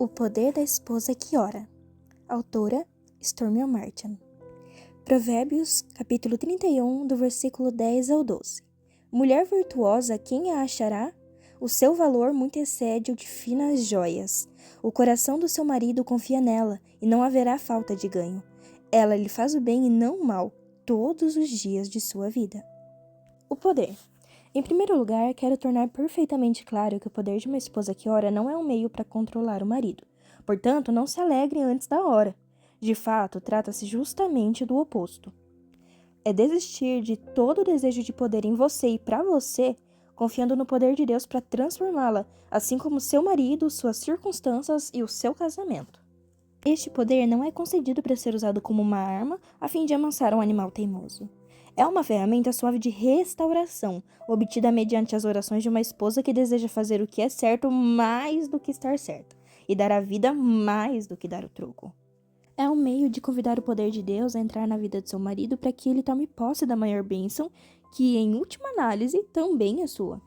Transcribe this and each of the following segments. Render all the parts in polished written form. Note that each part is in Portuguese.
O Poder da Esposa que Ora. Autora, Stormy Martin. Provérbios, capítulo 31, do versículo 10 ao 12. Mulher virtuosa, quem a achará? O seu valor muito excede o de finas joias. O coração do seu marido confia nela, e não haverá falta de ganho. Ela lhe faz o bem e não o mal, todos os dias de sua vida. O poder. Em primeiro lugar, quero tornar perfeitamente claro que o poder de uma esposa que ora não é um meio para controlar o marido. Portanto, não se alegre antes da hora. De fato, trata-se justamente do oposto. É desistir de todo o desejo de poder em você e para você, confiando no poder de Deus para transformá-la, assim como seu marido, suas circunstâncias e o seu casamento. Este poder não é concedido para ser usado como uma arma a fim de amansar um animal teimoso. É uma ferramenta suave de restauração, obtida mediante as orações de uma esposa que deseja fazer o que é certo mais do que estar certa, e dar a vida mais do que dar o troco. É um meio de convidar o poder de Deus a entrar na vida de seu marido para que ele tome posse da maior bênção, que, em última análise, também é sua.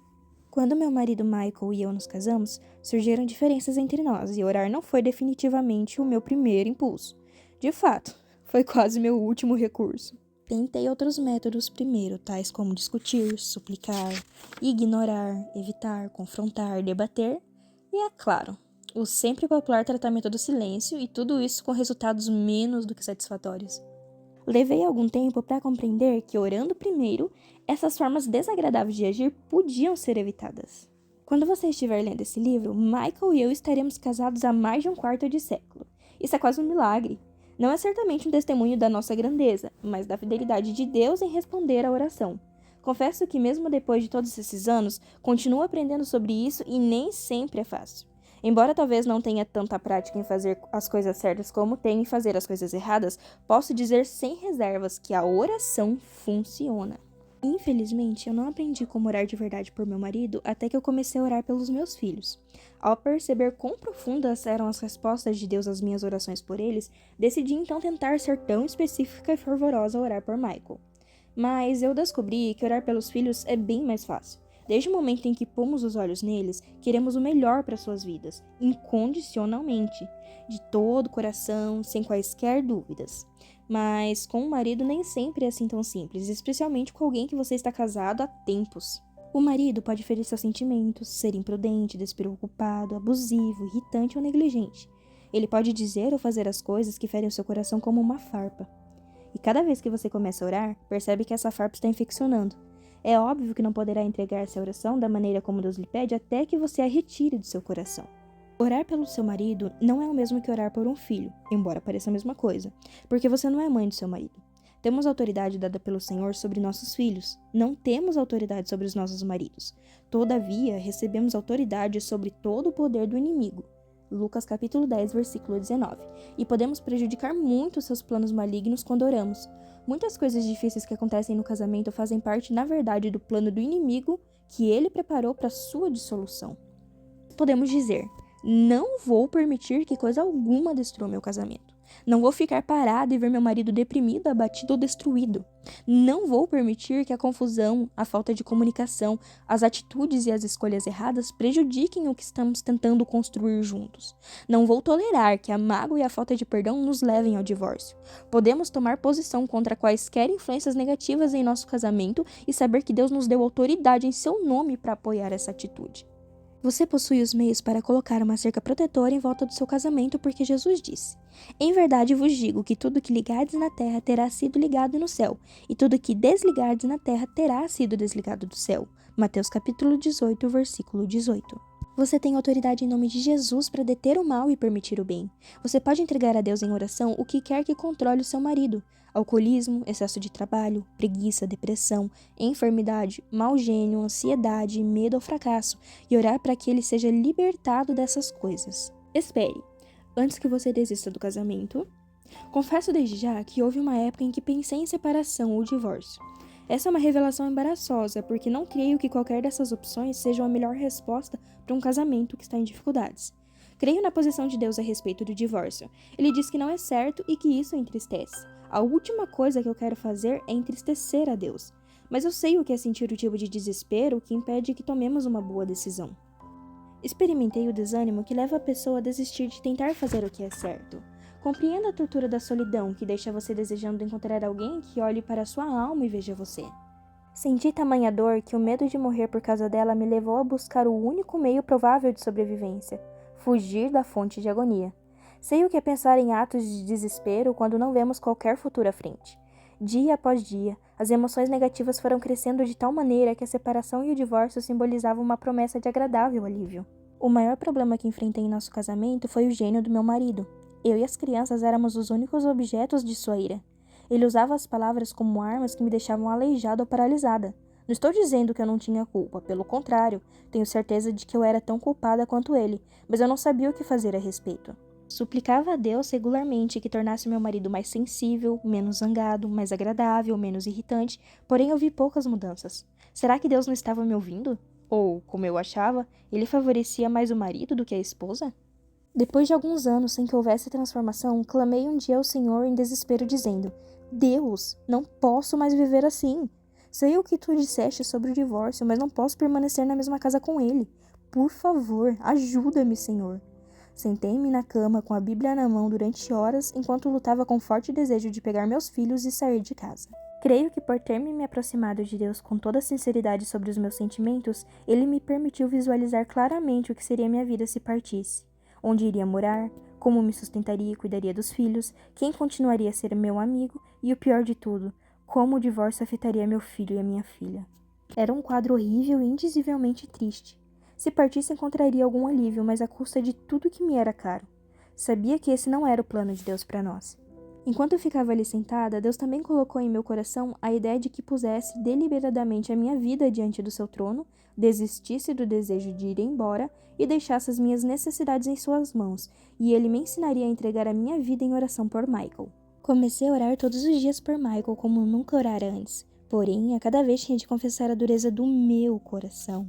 Quando meu marido Michael e eu nos casamos, surgiram diferenças entre nós, e orar não foi definitivamente o meu primeiro impulso. De fato, foi quase meu último recurso. Tentei outros métodos primeiro, tais como discutir, suplicar, ignorar, evitar, confrontar, debater e, é claro, o sempre popular tratamento do silêncio, e tudo isso com resultados menos do que satisfatórios. Levei algum tempo para compreender que, orando primeiro, essas formas desagradáveis de agir podiam ser evitadas. Quando você estiver lendo esse livro, Michael e eu estaremos casados há mais de um quarto de século. Isso é quase um milagre. Não é certamente um testemunho da nossa grandeza, mas da fidelidade de Deus em responder à oração. Confesso que mesmo depois de todos esses anos, continuo aprendendo sobre isso e nem sempre é fácil. Embora talvez não tenha tanta prática em fazer as coisas certas como tenho em fazer as coisas erradas, posso dizer sem reservas que a oração funciona. Infelizmente, eu não aprendi como orar de verdade por meu marido até que eu comecei a orar pelos meus filhos. Ao perceber quão profundas eram as respostas de Deus às minhas orações por eles, decidi então tentar ser tão específica e fervorosa a orar por Michael. Mas eu descobri que orar pelos filhos é bem mais fácil. Desde o momento em que pomos os olhos neles, queremos o melhor para suas vidas, incondicionalmente, de todo o coração, sem quaisquer dúvidas. Mas com o marido nem sempre é assim tão simples, especialmente com alguém que você está casado há tempos. O marido pode ferir seus sentimentos, ser imprudente, despreocupado, abusivo, irritante ou negligente. Ele pode dizer ou fazer as coisas que ferem o seu coração como uma farpa. E cada vez que você começa a orar, percebe que essa farpa está infeccionando. É óbvio que não poderá entregar-se à oração da maneira como Deus lhe pede até que você a retire do seu coração. Orar pelo seu marido não é o mesmo que orar por um filho, embora pareça a mesma coisa, porque você não é mãe do seu marido. Temos autoridade dada pelo Senhor sobre nossos filhos, não temos autoridade sobre os nossos maridos. Todavia, recebemos autoridade sobre todo o poder do inimigo. Lucas capítulo 10, versículo 19. E podemos prejudicar muito seus planos malignos quando oramos. Muitas coisas difíceis que acontecem no casamento fazem parte, na verdade, do plano do inimigo que ele preparou para sua dissolução. Podemos dizer: não vou permitir que coisa alguma destrua meu casamento. Não vou ficar parado e ver meu marido deprimido, abatido ou destruído. Não vou permitir que a confusão, a falta de comunicação, as atitudes e as escolhas erradas prejudiquem o que estamos tentando construir juntos. Não vou tolerar que a mágoa e a falta de perdão nos levem ao divórcio. Podemos tomar posição contra quaisquer influências negativas em nosso casamento e saber que Deus nos deu autoridade em seu nome para apoiar essa atitude. Você possui os meios para colocar uma cerca protetora em volta do seu casamento, porque Jesus disse: em verdade vos digo que tudo que ligardes na terra terá sido ligado no céu, e tudo que desligardes na terra terá sido desligado do céu. Mateus capítulo 18, versículo 18. Você tem autoridade em nome de Jesus para deter o mal e permitir o bem. Você pode entregar a Deus em oração o que quer que controle o seu marido: alcoolismo, excesso de trabalho, preguiça, depressão, enfermidade, mau gênio, ansiedade, medo ou fracasso, e orar para que ele seja libertado dessas coisas. Espere, antes que você desista do casamento. Confesso desde já que houve uma época em que pensei em separação ou divórcio. Essa é uma revelação embaraçosa, porque não creio que qualquer dessas opções seja a melhor resposta para um casamento que está em dificuldades. Creio na posição de Deus a respeito do divórcio. Ele diz que não é certo e que isso entristece. A última coisa que eu quero fazer é entristecer a Deus. Mas eu sei o que é sentir o tipo de desespero que impede que tomemos uma boa decisão. Experimentei o desânimo que leva a pessoa a desistir de tentar fazer o que é certo. Compreenda a tortura da solidão que deixa você desejando encontrar alguém que olhe para a sua alma e veja você. Senti tamanha dor que o medo de morrer por causa dela me levou a buscar o único meio provável de sobrevivência: fugir da fonte de agonia. Sei o que é pensar em atos de desespero quando não vemos qualquer futuro à frente. Dia após dia, as emoções negativas foram crescendo de tal maneira que a separação e o divórcio simbolizavam uma promessa de agradável alívio. O maior problema que enfrentei em nosso casamento foi o gênio do meu marido. Eu e as crianças éramos os únicos objetos de sua ira. Ele usava as palavras como armas que me deixavam aleijada ou paralisada. Não estou dizendo que eu não tinha culpa, pelo contrário, tenho certeza de que eu era tão culpada quanto ele, mas eu não sabia o que fazer a respeito. Suplicava a Deus regularmente que tornasse meu marido mais sensível, menos zangado, mais agradável, menos irritante, porém eu vi poucas mudanças. Será que Deus não estava me ouvindo? Ou, como eu achava, ele favorecia mais o marido do que a esposa? Depois de alguns anos sem que houvesse transformação, clamei um dia ao Senhor em desespero, dizendo: Deus, não posso mais viver assim. Sei o que tu disseste sobre o divórcio, mas não posso permanecer na mesma casa com ele. Por favor, ajuda-me, Senhor. Sentei-me na cama com a Bíblia na mão durante horas, enquanto lutava com forte desejo de pegar meus filhos e sair de casa. Creio que por ter me aproximado de Deus com toda a sinceridade sobre os meus sentimentos, Ele me permitiu visualizar claramente o que seria minha vida se partisse. Onde iria morar, como me sustentaria e cuidaria dos filhos, quem continuaria a ser meu amigo e, o pior de tudo, como o divórcio afetaria meu filho e a minha filha. Era um quadro horrível e indizivelmente triste. Se partisse, encontraria algum alívio, mas à custa de tudo que me era caro. Sabia que esse não era o plano de Deus para nós. Enquanto eu ficava ali sentada, Deus também colocou em meu coração a ideia de que pusesse deliberadamente a minha vida diante do seu trono, desistisse do desejo de ir embora e deixasse as minhas necessidades em suas mãos, e ele me ensinaria a entregar a minha vida em oração por Michael. Comecei a orar todos os dias por Michael como nunca orara antes, porém, a cada vez tinha de confessar a dureza do meu coração.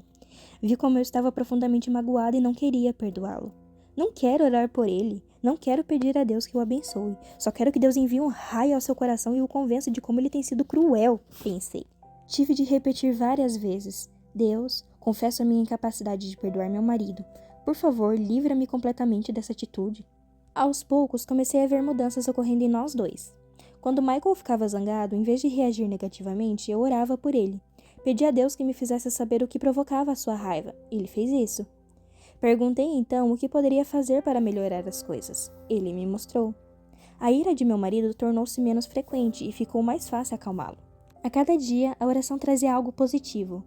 Vi como eu estava profundamente magoada e não queria perdoá-lo. Não quero orar por ele, não quero pedir a Deus que o abençoe, só quero que Deus envie um raio ao seu coração e o convença de como ele tem sido cruel, pensei. Tive de repetir várias vezes: Deus, confesso a minha incapacidade de perdoar meu marido. Por favor, livra-me completamente dessa atitude. Aos poucos, comecei a ver mudanças ocorrendo em nós dois. Quando Michael ficava zangado, em vez de reagir negativamente, eu orava por ele. Pedi a Deus que me fizesse saber o que provocava a sua raiva. Ele fez isso. Perguntei então o que poderia fazer para melhorar as coisas. Ele me mostrou. A ira de meu marido tornou-se menos frequente e ficou mais fácil acalmá-lo. A cada dia, a oração trazia algo positivo.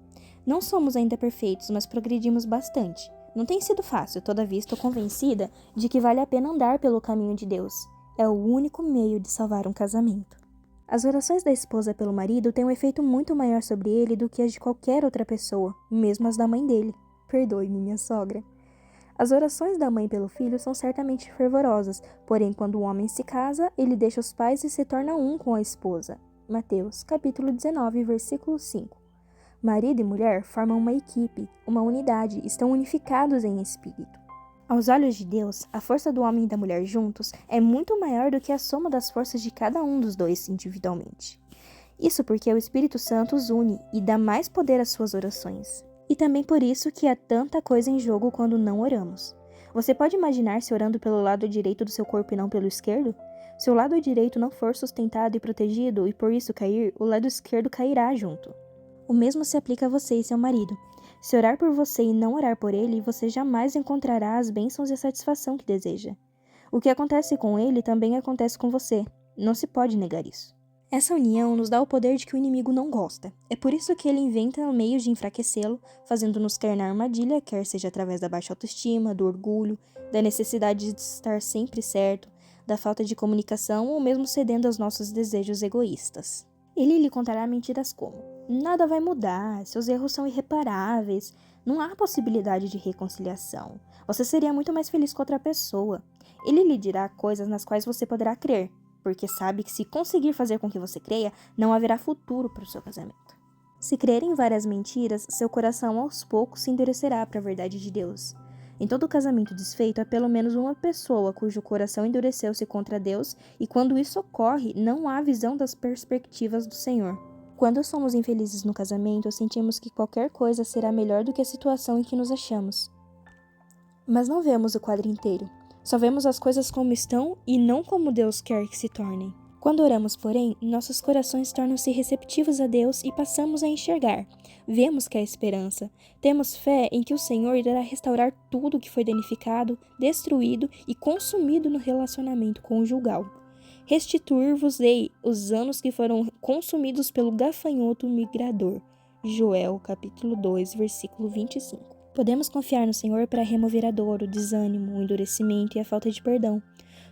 Não somos ainda perfeitos, mas progredimos bastante. Não tem sido fácil, todavia estou convencida de que vale a pena andar pelo caminho de Deus. É o único meio de salvar um casamento. As orações da esposa pelo marido têm um efeito muito maior sobre ele do que as de qualquer outra pessoa, mesmo as da mãe dele. Perdoe-me, minha sogra. As orações da mãe pelo filho são certamente fervorosas, porém quando o homem se casa, ele deixa os pais e se torna um com a esposa. Mateus, capítulo 19, versículo 5. Marido e mulher formam uma equipe, uma unidade, estão unificados em espírito. Aos olhos de Deus, a força do homem e da mulher juntos é muito maior do que a soma das forças de cada um dos dois individualmente. Isso porque o Espírito Santo os une e dá mais poder às suas orações. E também por isso que há tanta coisa em jogo quando não oramos. Você pode imaginar-se orando pelo lado direito do seu corpo e não pelo esquerdo? Se o lado direito não for sustentado e protegido e por isso cair, o lado esquerdo cairá junto. O mesmo se aplica a você e seu marido. Se orar por você e não orar por ele, você jamais encontrará as bênçãos e a satisfação que deseja. O que acontece com ele também acontece com você. Não se pode negar isso. Essa união nos dá o poder de que o inimigo não gosta. É por isso que ele inventa meios de enfraquecê-lo, fazendo-nos cair na armadilha, quer seja através da baixa autoestima, do orgulho, da necessidade de estar sempre certo, da falta de comunicação ou mesmo cedendo aos nossos desejos egoístas. Ele lhe contará mentiras como: nada vai mudar, seus erros são irreparáveis, não há possibilidade de reconciliação, você seria muito mais feliz com outra pessoa. Ele lhe dirá coisas nas quais você poderá crer, porque sabe que se conseguir fazer com que você creia, não haverá futuro para o seu casamento. Se crer em várias mentiras, seu coração aos poucos se endurecerá para a verdade de Deus. Em todo casamento desfeito, há pelo menos uma pessoa cujo coração endureceu-se contra Deus, e quando isso ocorre, não há visão das perspectivas do Senhor. Quando somos infelizes no casamento, sentimos que qualquer coisa será melhor do que a situação em que nos achamos. Mas não vemos o quadro inteiro. Só vemos as coisas como estão e não como Deus quer que se tornem. Quando oramos, porém, nossos corações tornam-se receptivos a Deus e passamos a enxergar. Vemos que há esperança. Temos fé em que o Senhor irá restaurar tudo que foi danificado, destruído e consumido no relacionamento conjugal. Restituir-vos-ei os anos que foram consumidos pelo gafanhoto migrador. Joel, capítulo 2, versículo 25. Podemos confiar no Senhor para remover a dor, o desânimo, o endurecimento e a falta de perdão.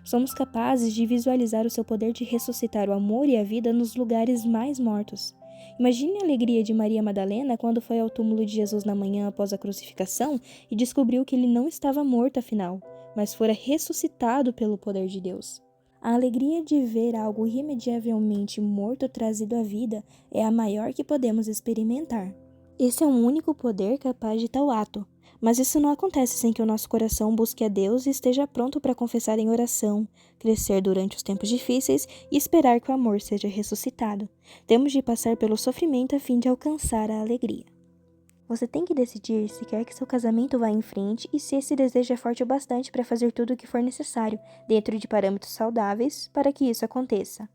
Somos capazes de visualizar o seu poder de ressuscitar o amor e a vida nos lugares mais mortos. Imagine a alegria de Maria Madalena quando foi ao túmulo de Jesus na manhã após a crucificação e descobriu que ele não estava morto afinal, mas fora ressuscitado pelo poder de Deus. A alegria de ver algo irremediavelmente morto trazido à vida é a maior que podemos experimentar. Esse é o único poder capaz de tal ato. Mas isso não acontece sem que o nosso coração busque a Deus e esteja pronto para confessar em oração, crescer durante os tempos difíceis e esperar que o amor seja ressuscitado. Temos de passar pelo sofrimento a fim de alcançar a alegria. Você tem que decidir se quer que seu casamento vá em frente e se esse desejo é forte o bastante para fazer tudo o que for necessário, dentro de parâmetros saudáveis, para que isso aconteça.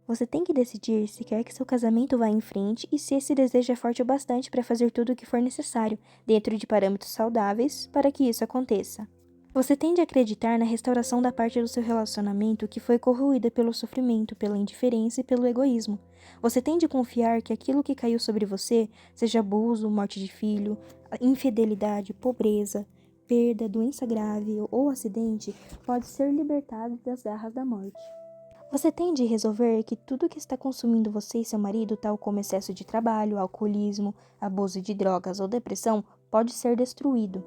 Você tem que decidir se quer que seu casamento vá em frente e se esse desejo é forte o bastante para fazer tudo o que for necessário, dentro de parâmetros saudáveis, para que isso aconteça. Você tem de acreditar na restauração da parte do seu relacionamento que foi corroída pelo sofrimento, pela indiferença e pelo egoísmo. Você tem de confiar que aquilo que caiu sobre você, seja abuso, morte de filho, infidelidade, pobreza, perda, doença grave ou acidente, pode ser libertado das garras da morte. Você tem de resolver que tudo que está consumindo você e seu marido, tal como excesso de trabalho, alcoolismo, abuso de drogas ou depressão, pode ser destruído.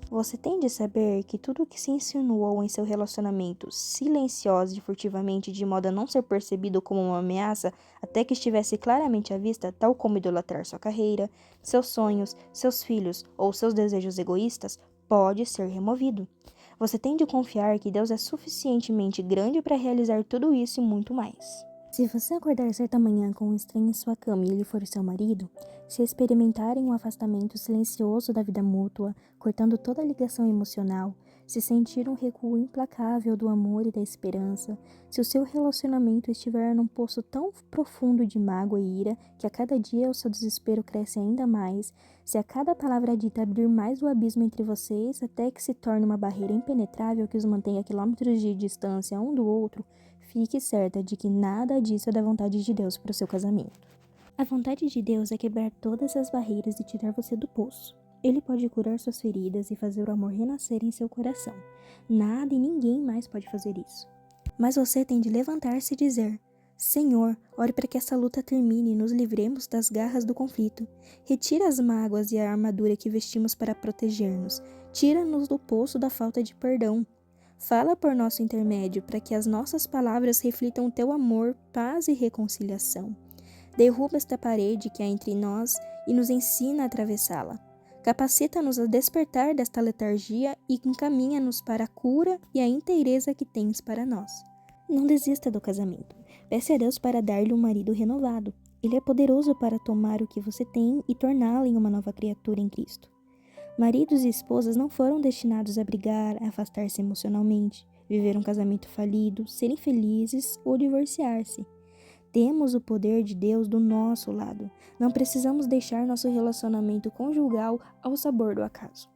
Você tem de saber que tudo que se insinuou em seu relacionamento, silenciosa e furtivamente, de modo a não ser percebido como uma ameaça, até que estivesse claramente à vista, tal como idolatrar sua carreira, seus sonhos, seus filhos ou seus desejos egoístas, pode ser removido. Você tem de confiar que Deus é suficientemente grande para realizar tudo isso e muito mais. Se você acordar certa manhã com um estranho em sua cama e ele for seu marido, se experimentarem um afastamento silencioso da vida mútua, cortando toda a ligação emocional, se sentir um recuo implacável do amor e da esperança, se o seu relacionamento estiver num poço tão profundo de mágoa e ira que a cada dia o seu desespero cresce ainda mais, se a cada palavra dita abrir mais o abismo entre vocês até que se torne uma barreira impenetrável que os mantenha a quilômetros de distância um do outro, fique certa de que nada disso é da vontade de Deus para o seu casamento. A vontade de Deus é quebrar todas as barreiras e tirar você do poço. Ele pode curar suas feridas e fazer o amor renascer em seu coração. Nada e ninguém mais pode fazer isso. Mas você tem de levantar-se e dizer: Senhor, ore para que essa luta termine e nos livremos das garras do conflito. Retira as mágoas e a armadura que vestimos para proteger-nos. Tira-nos do poço da falta de perdão. Fala por nosso intermédio para que as nossas palavras reflitam o teu amor, paz e reconciliação. Derruba esta parede que há entre nós e nos ensina a atravessá-la. Capacita-nos a despertar desta letargia e encaminha-nos para a cura e a inteireza que tens para nós. Não desista do casamento. Peça a Deus para dar-lhe um marido renovado. Ele é poderoso para tomar o que você tem e torná-lo em uma nova criatura em Cristo. Maridos e esposas não foram destinados a brigar, a afastar-se emocionalmente, viver um casamento falido, serem felizes ou divorciar-se. Temos o poder de Deus do nosso lado. Não precisamos deixar nosso relacionamento conjugal ao sabor do acaso.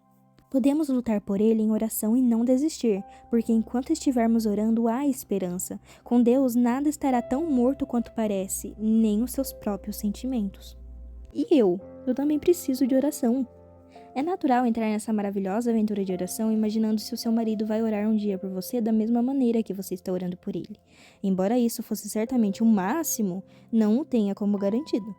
Podemos lutar por ele em oração e não desistir, porque enquanto estivermos orando há esperança. Com Deus nada estará tão morto quanto parece, nem os seus próprios sentimentos. E eu também preciso de oração. É natural entrar nessa maravilhosa aventura de oração imaginando se o seu marido vai orar um dia por você da mesma maneira que você está orando por ele. Embora isso fosse certamente o máximo, não o tenha como garantido.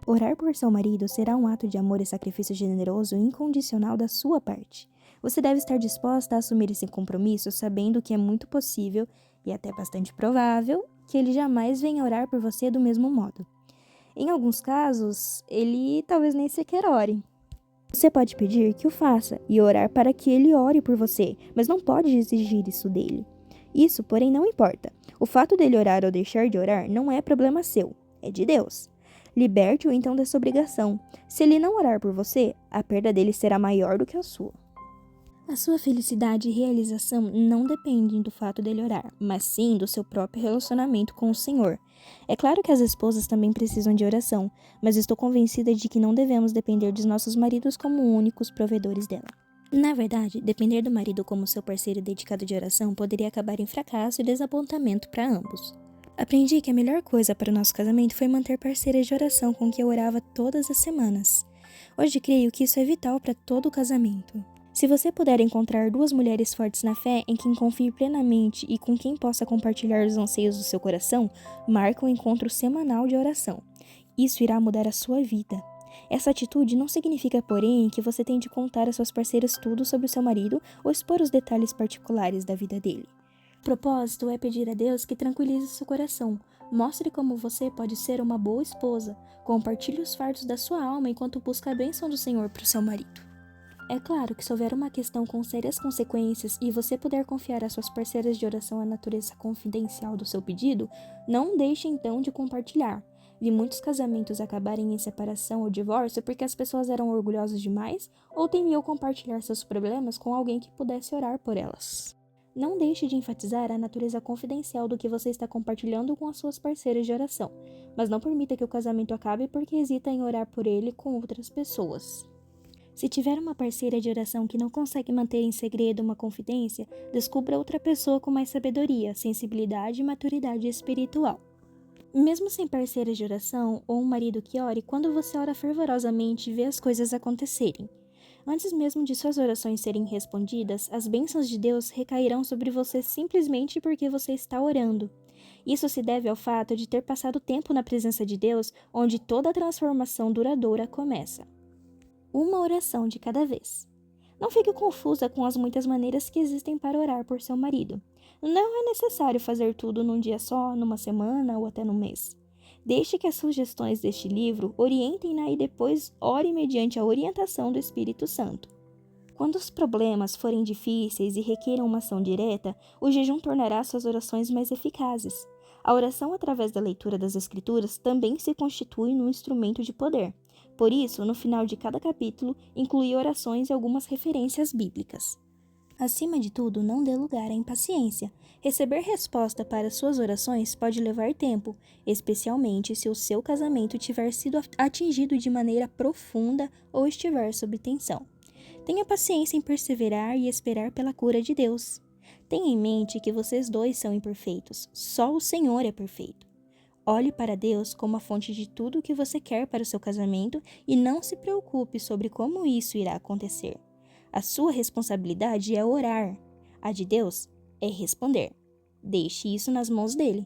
Orar por seu marido será um ato de amor e sacrifício generoso e incondicional da sua parte. Você deve estar disposta a assumir esse compromisso sabendo que é muito possível, e até bastante provável, que ele jamais venha orar por você do mesmo modo. Em alguns casos, ele talvez nem sequer ore. Você pode pedir que o faça e orar para que ele ore por você, mas não pode exigir isso dele. Isso, porém, não importa. O fato dele orar ou deixar de orar não é problema seu, é de Deus. Liberte-o então dessa obrigação. Se ele não orar por você, a perda dele será maior do que a sua. A sua felicidade e realização não dependem do fato dele orar, mas sim do seu próprio relacionamento com o Senhor. É claro que as esposas também precisam de oração, mas estou convencida de que não devemos depender dos nossos maridos como únicos provedores dela. Na verdade, depender do marido como seu parceiro dedicado de oração poderia acabar em fracasso e desapontamento para ambos. Aprendi que a melhor coisa para o nosso casamento foi manter parceiras de oração com que eu orava todas as semanas. Hoje creio que isso é vital para todo o casamento. Se você puder encontrar duas mulheres fortes na fé em quem confie plenamente e com quem possa compartilhar os anseios do seu coração, marque um encontro semanal de oração. Isso irá mudar a sua vida. Essa atitude não significa, porém, que você tem de contar às suas parceiras tudo sobre o seu marido ou expor os detalhes particulares da vida dele. O propósito é pedir a Deus que tranquilize seu coração. Mostre como você pode ser uma boa esposa. Compartilhe os fardos da sua alma enquanto busca a bênção do Senhor para o seu marido. É claro que se houver uma questão com sérias consequências e você puder confiar às suas parceiras de oração a natureza confidencial do seu pedido, não deixe então de compartilhar. Vi muitos casamentos acabarem em separação ou divórcio porque as pessoas eram orgulhosas demais ou temiam compartilhar seus problemas com alguém que pudesse orar por elas. Não deixe de enfatizar a natureza confidencial do que você está compartilhando com as suas parceiras de oração, mas não permita que o casamento acabe porque hesita em orar por ele com outras pessoas. Se tiver uma parceira de oração que não consegue manter em segredo uma confidência, descubra outra pessoa com mais sabedoria, sensibilidade e maturidade espiritual. Mesmo sem parceiras de oração ou um marido que ore, quando você ora fervorosamente, vê as coisas acontecerem. Antes mesmo de suas orações serem respondidas, as bênçãos de Deus recairão sobre você simplesmente porque você está orando. Isso se deve ao fato de ter passado tempo na presença de Deus, onde toda a transformação duradoura começa. Uma oração de cada vez. Não fique confusa com as muitas maneiras que existem para orar por seu marido. Não é necessário fazer tudo num dia só, numa semana ou até num mês. Deixe que as sugestões deste livro orientem-na e depois ore mediante a orientação do Espírito Santo. Quando os problemas forem difíceis e requeram uma ação direta, o jejum tornará suas orações mais eficazes. A oração através da leitura das Escrituras também se constitui num instrumento de poder. Por isso, no final de cada capítulo, inclui orações e algumas referências bíblicas. Acima de tudo, não dê lugar à impaciência. Receber resposta para suas orações pode levar tempo, especialmente se o seu casamento tiver sido atingido de maneira profunda ou estiver sob tensão. Tenha paciência em perseverar e esperar pela cura de Deus. Tenha em mente que vocês dois são imperfeitos, só o Senhor é perfeito. Olhe para Deus como a fonte de tudo o que você quer para o seu casamento e não se preocupe sobre como isso irá acontecer. A sua responsabilidade é orar. A de Deus é responder. Deixe isso nas mãos dele.